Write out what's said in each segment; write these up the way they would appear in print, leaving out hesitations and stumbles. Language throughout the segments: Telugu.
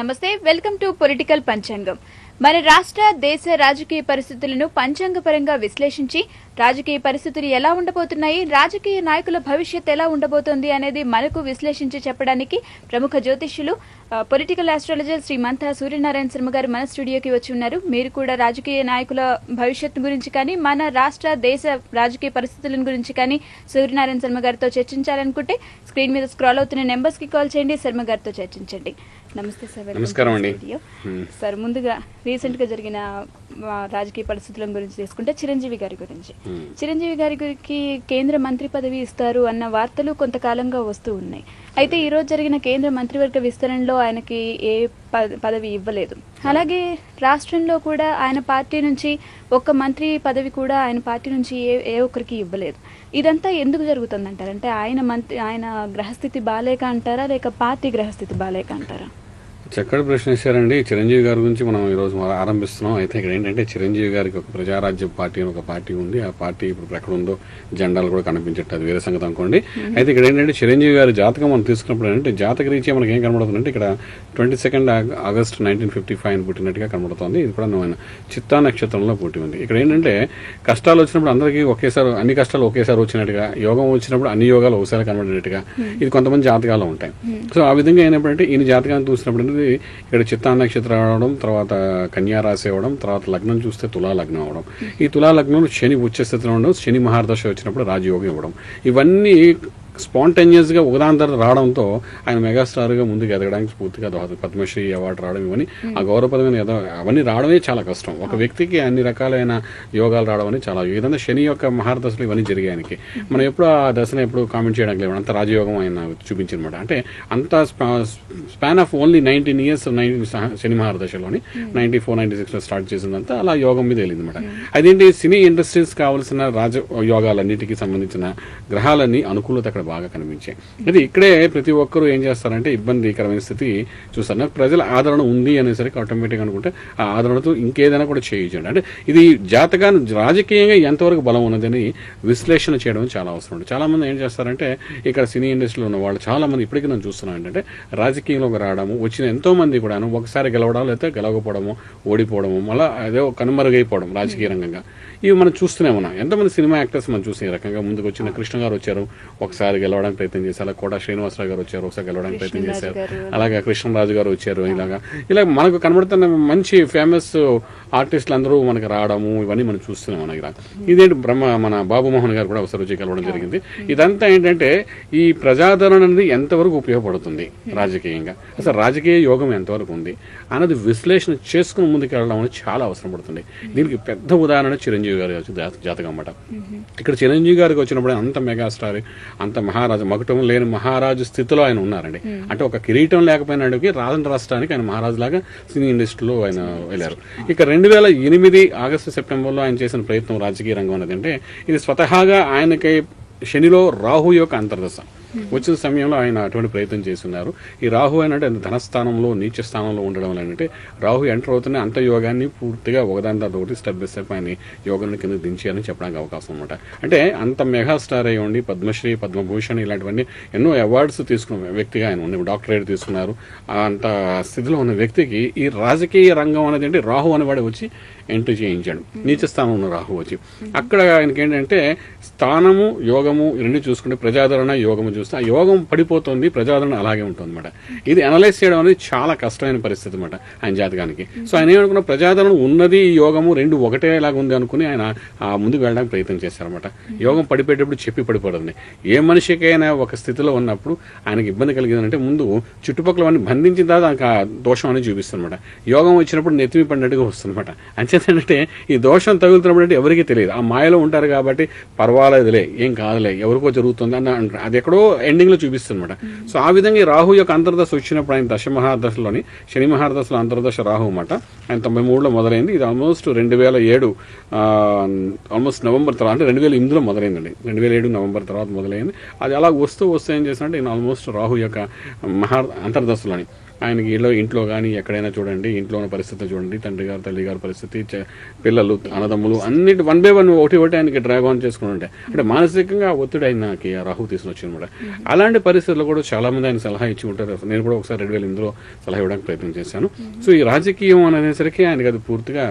నమస్తే, వెల్కమ్ టు పొలిటికల్ పంచాంగం. మన రాష్ట్ర దేశ రాజకీయ పరిస్థితులను పంచాంగపరంగా విశ్లేషించి రాజకీయ పరిస్థితులు ఎలా ఉండబోతున్నాయి, రాజకీయ నాయకుల భవిష్యత్ ఎలా ఉండబోతోంది అనేది మనకు విశ్లేషించి చెప్పడానికి ప్రముఖ జ్యోతిష్యులు పొలిటికల్ ఆస్ట్రాలజర్ శ్రీ మంతా సూర్యనారాయణ శర్మ గారు మన స్టూడియోకి వచ్చి ఉన్నారు. మీరు కూడా రాజకీయ నాయకుల భవిష్యత్తు గురించి కానీ మన రాష్ట్ర దేశ రాజకీయ పరిస్థితుల గురించి కానీ సూర్యనారాయణ శర్మ గారితో చర్చించాలనుకుంటే స్క్రీన్ మీద స్క్రాల్ అవుతున్న నెంబర్స్ కి కాల్ చేయండి, శర్మ గారితో చర్చించండి. నమస్తే సార్. నమస్కారం అండి. సార్, ముందుగా రీసెంట్ గా జరిగిన రాజకీయ పరిస్థితుల గురించి తీసుకుంటే చిరంజీవి గారి గురించి, చిరంజీవి గారికి కేంద్ర మంత్రి పదవి ఇస్తారు అన్న వార్తలు కొంతకాలంగా వస్తూ ఉన్నాయి. అయితే ఈ రోజు జరిగిన కేంద్ర మంత్రివర్గ విస్తరణలో ఆయనకి ఏ పదవి ఇవ్వలేదు. అలాగే రాష్ట్రంలో కూడా ఆయన పార్టీ నుంచి ఒక్క మంత్రి పదవి కూడా ఆయన పార్టీ నుంచి ఏ ఒక్కరికి ఇవ్వలేదు. ఇదంతా ఎందుకు జరుగుతుందంటారు? అంటే ఆయన గ్రహస్థితి బాలేక అంటారా, లేక పార్టీ గ్రహస్థితి బాలేక అంటారా? చక్కటి ప్రశ్న వేశారండి. చిరంజీవి గారి గురించి మనం ఈరోజు ఆరంభిస్తున్నాం. అయితే ఇక్కడ ఏంటంటే చిరంజీవి గారికి ఒక ప్రజారాజ్యం పార్టీ అని ఒక పార్టీ ఉంది. ఆ పార్టీ ఇప్పుడు ఎక్కడ ఉందో జెండాలు కూడా కనిపించట్టు, అది వేరే సంగతి అనుకోండి. అయితే ఇక్కడ ఏంటంటే చిరంజీవి గారి జాతకం మనం తీసుకున్నప్పుడు ఏంటంటే జాతక రీత్యా మనకి ఏం కనబడుతుందంటే ఇక్కడ 22 ఆగస్టు 1955 పుట్టినట్టుగా కనబడుతుంది. ఇది కూడా ఆయన చిత్తా నక్షత్రంలో పుట్టి ఉంది. ఇక్కడ ఏంటంటే కష్టాలు వచ్చినప్పుడు అందరికీ ఒకేసారి అన్ని కష్టాలు ఒకేసారి వచ్చినట్టుగా, యోగం వచ్చినప్పుడు అన్ని యోగాలు ఒకసారి కనబడేట్టుగా ఇది కొంతమంది జాతకాలు ఉంటాయి. సో ఆ విధంగా అయినప్పుడంటే ఈయన జాతకాన్ని చూసినప్పుడు ఇక్కడ చిత్తా నక్షత్రం అవడం, తర్వాత కన్యా రాశి అవ్వడం, తర్వాత లగ్నం చూస్తే తులా లగ్నం అవడం, ఈ తులా లగ్నంలో శని ఉచ్చ స్థితిలో ఉండడం, శని మహారదశ వచ్చినప్పుడు రాజయోగం ఇవ్వడం, ఇవన్నీ స్పాంటేనియస్ గా ఒకదాని తర్వాత రావడంతో ఆయన మెగాస్టార్ గా ముందుకు ఎదగడానికి పూర్తిగా దోహదం. పద్మశ్రీ అవార్డు రావడం, ఇవన్నీ ఆ గౌరవపదమైన అవన్నీ రావడమే చాలా కష్టం. ఒక వ్యక్తికి అన్ని రకాలైన యోగాలు రావడం అని చాలా ఏదైనా శని యొక్క మహారదశలు ఇవన్నీ జరిగాయనికి మనం ఎప్పుడు ఆ దశను ఎప్పుడు కామెంట్ చేయడానికి లేదు. అంత రాజయోగం ఆయన చూపించనమాట. అంటే అంత స్పాన్ ఆఫ్ ఓన్లీ 19 ఇయర్స్ శని మహారదశలోని 94, 96 లో స్టార్ట్ చేసిందంతా అలా యోగం మీద వెళ్ళింది అనమాట. అదేంటి సినీ ఇండస్ట్రీస్ కావాల్సిన రాజ యోగాలన్నిటికీ సంబంధించిన గ్రహాలన్నీ అనుకూలత అక్కడ బాగా కనిపించాయి. అయితే ఇక్కడే ప్రతి ఒక్కరూ ఏం చేస్తారంటే ఇబ్బందికరమైన స్థితి చూస్తారు. నాకు ప్రజల ఆదరణ ఉంది అనేసరికి ఆటోమేటిక్ అనుకుంటే ఆ ఆదరణతో ఇంకేదైనా కూడా చేయించండి. అంటే ఇది జాతకాన్ని రాజకీయంగా ఎంతవరకు బలం ఉన్నదని విశ్లేషణ చేయడం చాలా అవసరం ఉంది. చాలా మంది ఏం చేస్తారంటే ఇక్కడ సినీ ఇండస్ట్రీలో ఉన్న వాళ్ళు చాలా మంది ఇప్పటికీ నేను చూస్తున్నాను ఏంటంటే రాజకీయంలోకి రావడము, వచ్చిన ఎంతో మంది కూడాను ఒకసారి గెలవడం, లేకపోతే గెలవకపోవడము, ఓడిపోవడము, మళ్ళీ అదే కనుమరుగైపోవడం రాజకీయ రంగంగా ఇవి మనం చూస్తూనే ఉన్నాం. ఎంతమంది సినిమా యాక్టర్స్ మనం చూసిన రకంగా ముందుకు వచ్చిన కృష్ణ గారు వచ్చారు, ఒకసారి గెలవడానికి ప్రయత్నం చేశారు. అలా కోట శ్రీనివాసరావు గారు వచ్చారు, ఒకసారి గెలవడానికి ప్రయత్నం చేశారు. అలాగే కృష్ణరాజు గారు వచ్చారు. ఇలా మనకు కనబడుతున్న మంచి ఫేమస్ ఆర్టిస్టులు అందరూ మనకు రావడము ఇవన్నీ మనం చూస్తున్నాం. మనకి ఇదేంటి మన బాబు మోహన్ గారు కూడా ఒకసారి వచ్చి గెలవడం జరిగింది. ఇదంతా ఏంటంటే ఈ ప్రజాదరణ అనేది ఎంతవరకు ఉపయోగపడుతుంది రాజకీయంగా, అసలు రాజకీయ యోగం ఎంతవరకు ఉంది అన్నది విశ్లేషణ చేసుకుని ముందుకు వెళ్ళడం అనేది చాలా అవసరం పడుతుంది. దీనికి పెద్ద ఉదాహరణ చిరంజీవి గారి జాతకం అన్నమాట. ఇక్కడ చిరంజీవి గారికి వచ్చినప్పుడు అంత మెగాస్టార్, అంత మహారాజు, మకుటం లేని మహారాజు స్థితిలో ఆయన ఉన్నారండి. అంటే ఒక కిరీటం లేకపోయినాడికి రాష్ట్రానికి ఆయన మహారాజు లాగా సినీ ఇండస్ట్రీలో ఆయన వెళ్ళారు. ఇక 2008 ఆగస్టు సెప్టెంబర్లో ఆయన చేసిన ప్రయత్నం రాజకీయ రంగం అనేది అంటే ఇది స్వతహాగా ఆయనకి శనిలో రాహు యొక్క అంతర్దశ వచ్చిన సమయంలో ఆయన అటువంటి ప్రయత్నం చేస్తున్నారు. ఈ రాహు అంటే ధనస్థానంలో నీచ స్థానంలో ఉండడం ఏంటంటే రాహు ఎంటర్ అవుతున్న అంత యోగాన్ని పూర్తిగా ఒకదాని తర్వాత ఒకటి స్టెప్ బై స్టెప్ ఆయన యోగాన్ని కింద దించేయాలని చెప్పడానికి అవకాశం అనమాట. అంటే అంత మెగాస్టార్ అయి ఉండి పద్మశ్రీ, పద్మభూషణ్ ఇలాంటివన్నీ ఎన్నో అవార్డ్స్ తీసుకున్న వ్యక్తిగా ఆయన ఉండి డాక్టరేట్ తీసుకున్నారు. అంత స్థితిలో ఉన్న వ్యక్తికి ఈ రాజకీయ రంగం అనేది అంటే రాహు అనేవాడు వచ్చి ఎంట్రీ చేయించాడు. నీచ స్థానం ఉన్న రాహు వచ్చి అక్కడ ఆయనకి ఏంటంటే స్థానము యోగము రెండు చూసుకుంటే ప్రజాదరణ యోగము చూస్తే ఆ యోగం పడిపోతుంది, ప్రజాదరణ అలాగే ఉంటుంది అనమాట. ఇది అనలైజ్ చేయడం అనేది చాలా కష్టమైన పరిస్థితి అనమాట ఆయన జాతకానికి. సో ఆయన ఏమనుకున్న ప్రజాదరణ ఉన్నది యోగము రెండు ఒకటేలాగా ఉంది అనుకుని ఆయన ముందుకు వెళ్ళడానికి ప్రయత్నం చేశారనమాట. యోగం పడిపోయేటప్పుడు చెప్పి పడిపోతుంది. ఏ మనిషికైనా ఒక స్థితిలో ఉన్నప్పుడు ఆయనకి ఇబ్బంది కలిగిందంటే ముందు చుట్టుపక్కల వాడిని బంధించిన తర్వాత ఆ దోషం అనేది చూపిస్తుందన్నమాట. యోగం వచ్చినప్పుడు నెత్తిమి పడినట్టుగా వస్తుందన్నమాట. అంచేతంటే ఈ దోషం తగులుతున్నప్పుడు అంటే ఎవరికీ తెలియదు. ఆ మాయలో ఉంటారు కాబట్టి పర్వాలేదులే, ఏం కాదులే, ఎవరికో జరుగుతుంది అన్న అది ఎక్కడో ఎండింగ్ లో చూపిస్తుందన్నమాట. సో ఆ విధంగా ఈ రాహు యొక్క అంతర్దశ వచ్చినప్పుడు ఆయన దశ మహాదశలోని శని మహాదశలో అంతర్దశ రాహు అన్నమాట. ఆయన 93లో మొదలైంది. ఇది ఆల్మోస్ట్ 2007 ఆల్మోస్ట్ నవంబర్ తర్వాత అంటే 2008లో మొదలైందండి. 2007 నవంబర్ తర్వాత మొదలైంది. అది అలా వస్తూ ఏం చేసినట్టు ఈయన ఆల్మోస్ట్ రాహు యొక్క అంతర్దశలోని ఆయనకి ఇంట్లో కానీ ఎక్కడైనా చూడండి, ఇంట్లో ఉన్న పరిస్థితి చూడండి, తండ్రి గారు తల్లి గారి పరిస్థితి, పిల్లలు అన్నదమ్ములు అన్నిటి 1 by 1 ఒకటి ఆయనకి డ్రాగ్ ఆన్ చేసుకుని ఉంటాయి. అంటే మానసికంగా ఒత్తిడి ఆయనకి రాహు తీసుకుని వచ్చిందన్నమాట. అలాంటి పరిస్థితుల్లో కూడా చాలా మంది ఆయన సలహా ఇచ్చి ఉంటారు. నేను కూడా ఒకసారి 2008లో సలహా ఇవ్వడానికి ప్రయత్నం చేశాను. సో ఈ రాజకీయం అనేసరికి ఆయనకి అది పూర్తిగా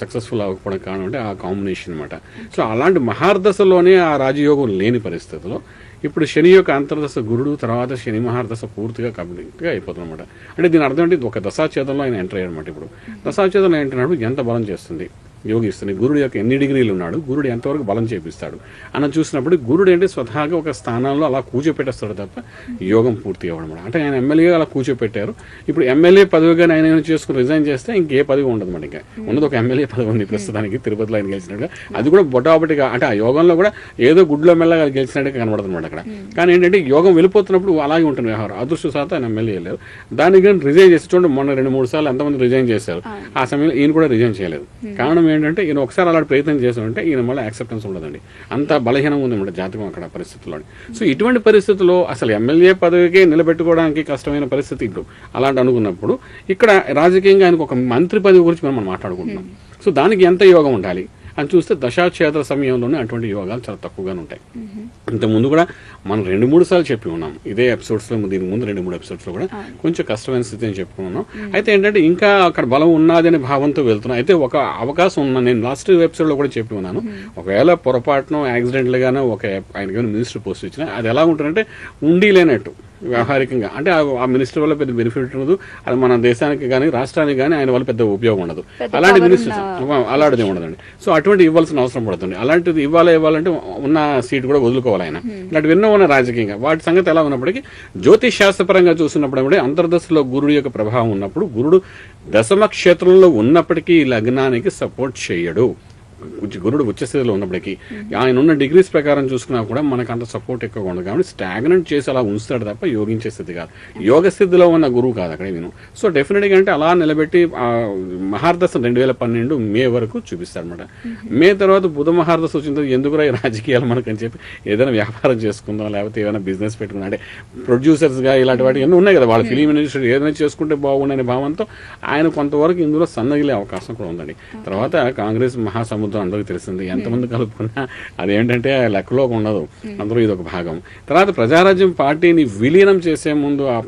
సక్సెస్ఫుల్ అవ్వకపోవడం కారణం అంటే ఆ కాంబినేషన్ అనమాట. సో అలాంటి మహార్దశలోనే ఆ రాజయోగం లేని పరిస్థితుల్లో ఇప్పుడు శని యొక్క అంతర్దశ గురుడు, తర్వాత శని మహార్దశ పూర్తిగా కంప్లీట్గా అయిపోతుంది అనమాట. అంటే దీని అర్థం అంటే ఒక దశాచేతంలో ఆయన ఎంటర్ అయ్యారు అనమాట. ఇప్పుడు దశాచేతంలో ఏంటన్నాడు ఎంత బలం చేస్తుంది యోగిస్తుంది, గురుడు యొక్క ఎన్ని డిగ్రీలు ఉన్నాడు, గురుడు ఎంతవరకు బలం చేపిస్తాడు అని చూసినప్పుడు గురుడు ఏంటి స్వతహాగా ఒక స్థానంలో అలా కూర్చోపెట్టేస్తాడు తప్ప యోగం పూర్తి అవ్వడం. అంటే ఆయన ఎమ్మెల్యేగా అలా కూర్చోపెట్టారు. ఇప్పుడు ఎమ్మెల్యే పదవిగా ఆయన చేసుకుని రిజైన్ చేస్తే ఇంకే పదవి ఉండదు మనకి. ఇంకా ఉన్నది ఒక ఎమ్మెల్యే పదవి ఉంది ప్రస్తుతానికి, తిరుపతిలో ఆయన గెలిచినట్టుగా. అది కూడా బొటాబొటిగా అంటే ఆ యోగంలో కూడా ఏదో గుడ్లో మెల్లగా గెలిచినట్టుగా కనబడుతుంది అనమాట అక్కడ. కానీ ఏంటంటే యోగం వెళ్ళిపోతున్నప్పుడు అలాగే ఉంటుంది వ్యవహారం. అదృష్టశాతం ఆయన ఎమ్మెల్యే వెళ్ళారు. దానికి రిజైన్ చేసి చూడండి, మొన్న 2-3 సార్లు ఎంతమంది రిజైన్ చేశారు. ఆ సమయంలో ఈయన కూడా రిజైన్ చేయలేదు. కారణం ఏంటంటే ఈయన ఒకసారి అలాంటి ప్రయత్నం చేశారంటే ఈయన మళ్ళీ యాక్సెప్టెన్స్ ఉండదండి. అంత బలహీనంగా ఉందన్నమాట జాతకం అక్కడ పరిస్థితుల్లో. సో ఇటువంటి పరిస్థితుల్లో అసలు ఎమ్మెల్యే పదవికే నిలబెట్టుకోవడానికి కష్టమైన పరిస్థితి ఇప్పుడు అలాంటి అనుకున్నప్పుడు ఇక్కడ రాజకీయంగా ఆయనకు ఒక మంత్రి పదవి గురించి మనం మాట్లాడుకుంటున్నాం. సో దానికి ఎంత యోగం ఉండాలి అని చూస్తే దశాక్షేత్ర సమయంలోనే అటువంటి యోగాలు చాలా తక్కువగానే ఉంటాయి. ఇంతకుముందు కూడా మనం 2-3 సార్లు చెప్పి ఉన్నాం ఇదే ఎపిసోడ్స్లో, దీనికి ముందు 2-3 ఎపిసోడ్స్లో కూడా కొంచెం కష్టమైన స్థితి అని చెప్పుకున్నాం. అయితే ఏంటంటే ఇంకా అక్కడ బలం ఉన్నదనే భావంతో వెళ్తున్నాం. అయితే ఒక అవకాశం ఉన్న, నేను లాస్ట్ ఎపిసోడ్లో కూడా చెప్పి ఉన్నాను, ఒకవేళ పొరపాటున యాక్సిడెంట్లుగానే ఆయనకి మినిస్టర్ పోస్ట్ ఇచ్చినా అది ఎలా ఉంటుందంటే ఉండి లేనట్టు వ్యవహారికంగా. అంటే ఆ మినిస్టర్ వల్ల పెద్ద బెనిఫిట్ ఉండదు, అది మన దేశానికి కానీ రాష్ట్రానికి కానీ ఆయన వల్ల పెద్ద ఉపయోగం ఉండదు. అలాంటి మినిస్టర్స్ అలాంటిది ఉండదండి. సో అటువంటి ఇవ్వాల్సిన అవసరం పడుతుంది. అలాంటిది ఇవ్వాలంటే ఉన్న సీట్ కూడా వదులుకోవాలి ఆయన. ఇలాంటివి ఎన్నో ఉన్న రాజకీయంగా వాటి సంగతి ఎలా ఉన్నప్పటికీ జ్యోతిష్ శాస్త్రపరంగా చూసినప్పుడు అంతర్దశలో గురుడు యొక్క ప్రభావం ఉన్నప్పుడు గురుడు దశమ క్షేత్రంలో ఉన్నప్పటికీ లగ్నానికి సపోర్ట్ చేయడు. గురుడు ఉచ్చస్థితిలో ఉన్నప్పటికీ ఆయన ఉన్న డిగ్రీస్ ప్రకారం చూసుకున్నా కూడా మనకు అంత సపోర్ట్ ఎక్కువగా ఉండదు. కాబట్టి స్టాగ్నెంట్ చేసి అలా ఉంచుతాడు తప్ప యోగించే స్థితి కాదు. యోగ స్థితిలో ఉన్న గురువు కాదు అక్కడ నేను. సో డెఫినెట్గా అంటే అలా నిలబెట్టి మహార్దశ 2012 మే వరకు చూపిస్తాడు అనమాట. మే తర్వాత బుధ మహార్దశ వచ్చిన ఎందుకు రాజకీయాలు మనకు అని చెప్పి ఏదైనా వ్యాపారం చేసుకుందాం, లేకపోతే ఏదైనా బిజినెస్ పెట్టుకుందాం, అంటే ప్రొడ్యూసర్స్ గా ఇలాంటి వాటి ఎన్నో ఉన్నాయి కదా, వాళ్ళ ఫిలిం ఇండస్ట్రీ ఏదైనా చేసుకుంటే బాగుండనే భావంతో ఆయన కొంతవరకు ఇందులో సన్నగిలే అవకాశం కూడా ఉందండి. తర్వాత కాంగ్రెస్ మహాసముద్రం అందరికీ తెలిసింది, ఎంతమంది కలుపుకున్నా అదేంటంటే లెక్కలో ఉండదు, అందులో ఇది ఒక భాగం. తర్వాత ప్రజారాజ్యం పార్టీని విలీనం చేసే ముందు ఆ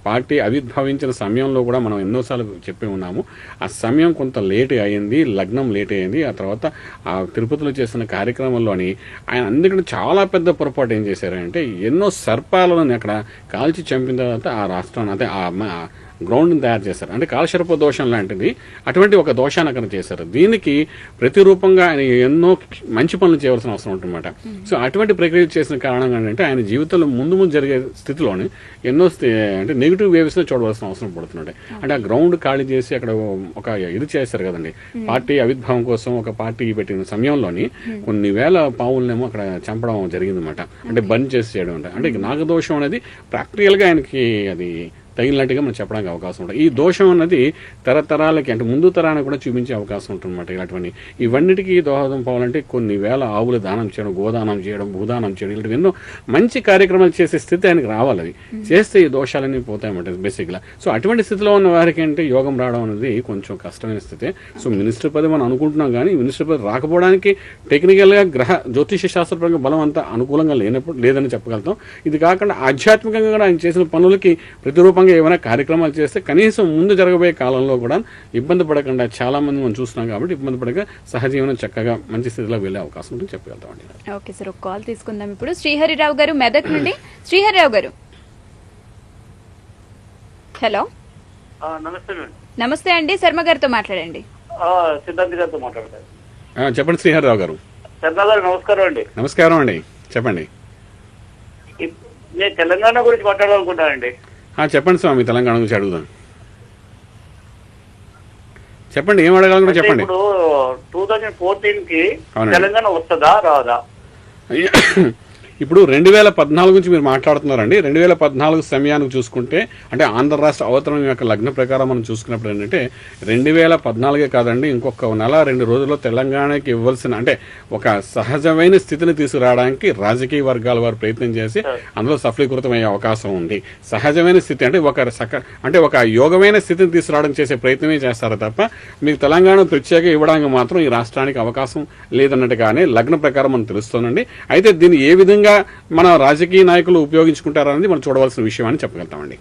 పార్టీ ఆవిర్భవించిన సమయంలో కూడా మనం ఎన్నోసార్లు చెప్పి ఉన్నాము. ఆ సమయం కొంత లేట్ అయింది, లగ్నం లేట్ అయింది. ఆ తర్వాత ఆ తిరుపతిలో చేసిన కార్యక్రమంలోని ఆయన అందుకని చాలా పెద్ద పొరపాటు ఏం చేశారంటే ఎన్నో సర్పాలను అక్కడ కాల్చి చంపిన తర్వాత ఆ రాష్ట్రాన్ని అంటే ఆ గ్రౌండ్ని తయారు చేశారు. అంటే కాలశర్ప దోషం లాంటిది అటువంటి ఒక దోషాన్ని అక్కడ చేశారు. దీనికి ప్రతిరూపంగా ఆయన ఎన్నో మంచి పనులు చేయవలసిన అవసరం ఉంటుందన్నమాట. సో అటువంటి ప్రక్రియ చేసిన కారణంగా ఏంటంటే ఆయన జీవితంలో ముందు జరిగే స్థితిలోని ఎన్నో అంటే నెగిటివ్ వేవ్స్ని చూడవలసిన అవసరం పడుతుండే. అంటే ఆ గ్రౌండ్ ఖాళీ చేసి అక్కడ ఒక ఇది చేశారు కదండి, పార్టీ ఆవిర్భావం కోసం ఒక పార్టీ పెట్టిన సమయంలోని కొన్ని వేల పావులనేమో అక్కడ చంపడం జరిగిందన్నమాట. అంటే బంద్ చేసి చేయడం అంటే నాగదోషం అనేది ప్రాక్టికల్గా ఆయనకి అది తగిలినట్టుగా మనం చెప్పడానికి అవకాశం ఉంటుంది. ఈ దోషం అన్నది తరతరాలకి అంటే ముందు తరానికి కూడా చూపించే అవకాశం ఉంటుందన్నమాట. ఇలాంటివన్నీ ఇవన్నిటికీ దోహదం పోవాలంటే కొన్ని వేల ఆవులు దానం చేయడం, గోదానం చేయడం, భూదానం చేయడం, ఇలాంటివి ఎన్నో మంచి కార్యక్రమాలు చేసే స్థితి ఆయనకు రావాలి. అవి చేస్తే ఈ దోషాలన్నీ పోతాయన్నమాట బేసిక్గా. సో అటువంటి స్థితిలో ఉన్న వారికి అంటే యోగం రావడం అనేది కొంచెం కష్టమైన స్థితి. సో మినిస్టర్ పదవి మనం అనుకుంటున్నాం, కానీ మినిస్టర్ పదవి రాకపోవడానికి టెక్నికల్గా జ్యోతిష శాస్త్రపరంగా బలం అంతా అనుకూలంగా లేదని చెప్పగలుగుతాం. ఇది కాకుండా ఆధ్యాత్మికంగా కూడా ఆయన చేసిన పనులకి ప్రతిరూపంగా ఏమైనా కార్యక్రమాలు చేస్తే కనీసం ముందు జరగబోయే కాలంలో కూడా ఇబ్బంది పడకుండా చాలా మంది మనం చూస్తున్నాం కాబట్టి ఇబ్బంది పడక సహజీవనం చక్కగా మంచి స్థితిలో వెళ్ళే అవకాశం ఉంటుంది చెప్పగలుగుతామండి. ఓకే సార్, ఒక కాల్ తీసుకుందాం ఇప్పుడు. శ్రీహరిరావు గారు మెదక్ నుండి. శ్రీహరిరావు గారు హలో. నమస్తే అండి, శర్మ గారితో మాట్లాడండి. సిద్ధాంత్ గారితో మాట్లాడతారు. చెప్పండి శ్రీహరిరావు గారు. శర్మ గారు నమస్కారం అండి. నమస్కారం అండి, చెప్పండి. నేను తెలంగాణ గురించి మాట్లాడాలనుకుంటానండి. చెప్పండి స్వామి, తెలంగాణ గురించి అడుగుదాం. చెప్పండి, ఏం అడగాలనుకుంటే చెప్పండి. ఇప్పుడు 2014 కి తెలంగాణ వస్తుందా రాదా? ఇప్పుడు 2014 గురించి మీరు మాట్లాడుతున్నారండి. 2014 సమయానికి చూసుకుంటే అంటే ఆంధ్ర రాష్ట్ర అవతరణ యొక్క లగ్న ప్రకారం మనం చూసుకున్నప్పుడు ఏంటంటే 2014 కాదండి, ఇంకొక నెల 2 రోజుల్లో తెలంగాణకి ఇవ్వాల్సిన అంటే ఒక సహజమైన స్థితిని తీసుకురావడానికి రాజకీయ వర్గాల వారు ప్రయత్నం చేసి అందులో సఫలీకృతమయ్యే అవకాశం ఉంది. సహజమైన స్థితి అంటే ఒక యోగమైన స్థితిని తీసుకురావడం చేసే ప్రయత్నమే చేస్తారు తప్ప మీకు తెలంగాణ ప్రత్యేక ఇవ్వడానికి మాత్రం ఈ రాష్ట్రానికి అవకాశం లేదన్నట్టుగానే లగ్న ప్రకారం మనం తెలుస్తోందండి. అయితే దీన్ని ఏ విధంగా మన రాజకీయ నాయకులు ఉపయోగించుకుంటారనేది మనం చూడవలసిన విషయం అని చెప్పగలుగుతామండి.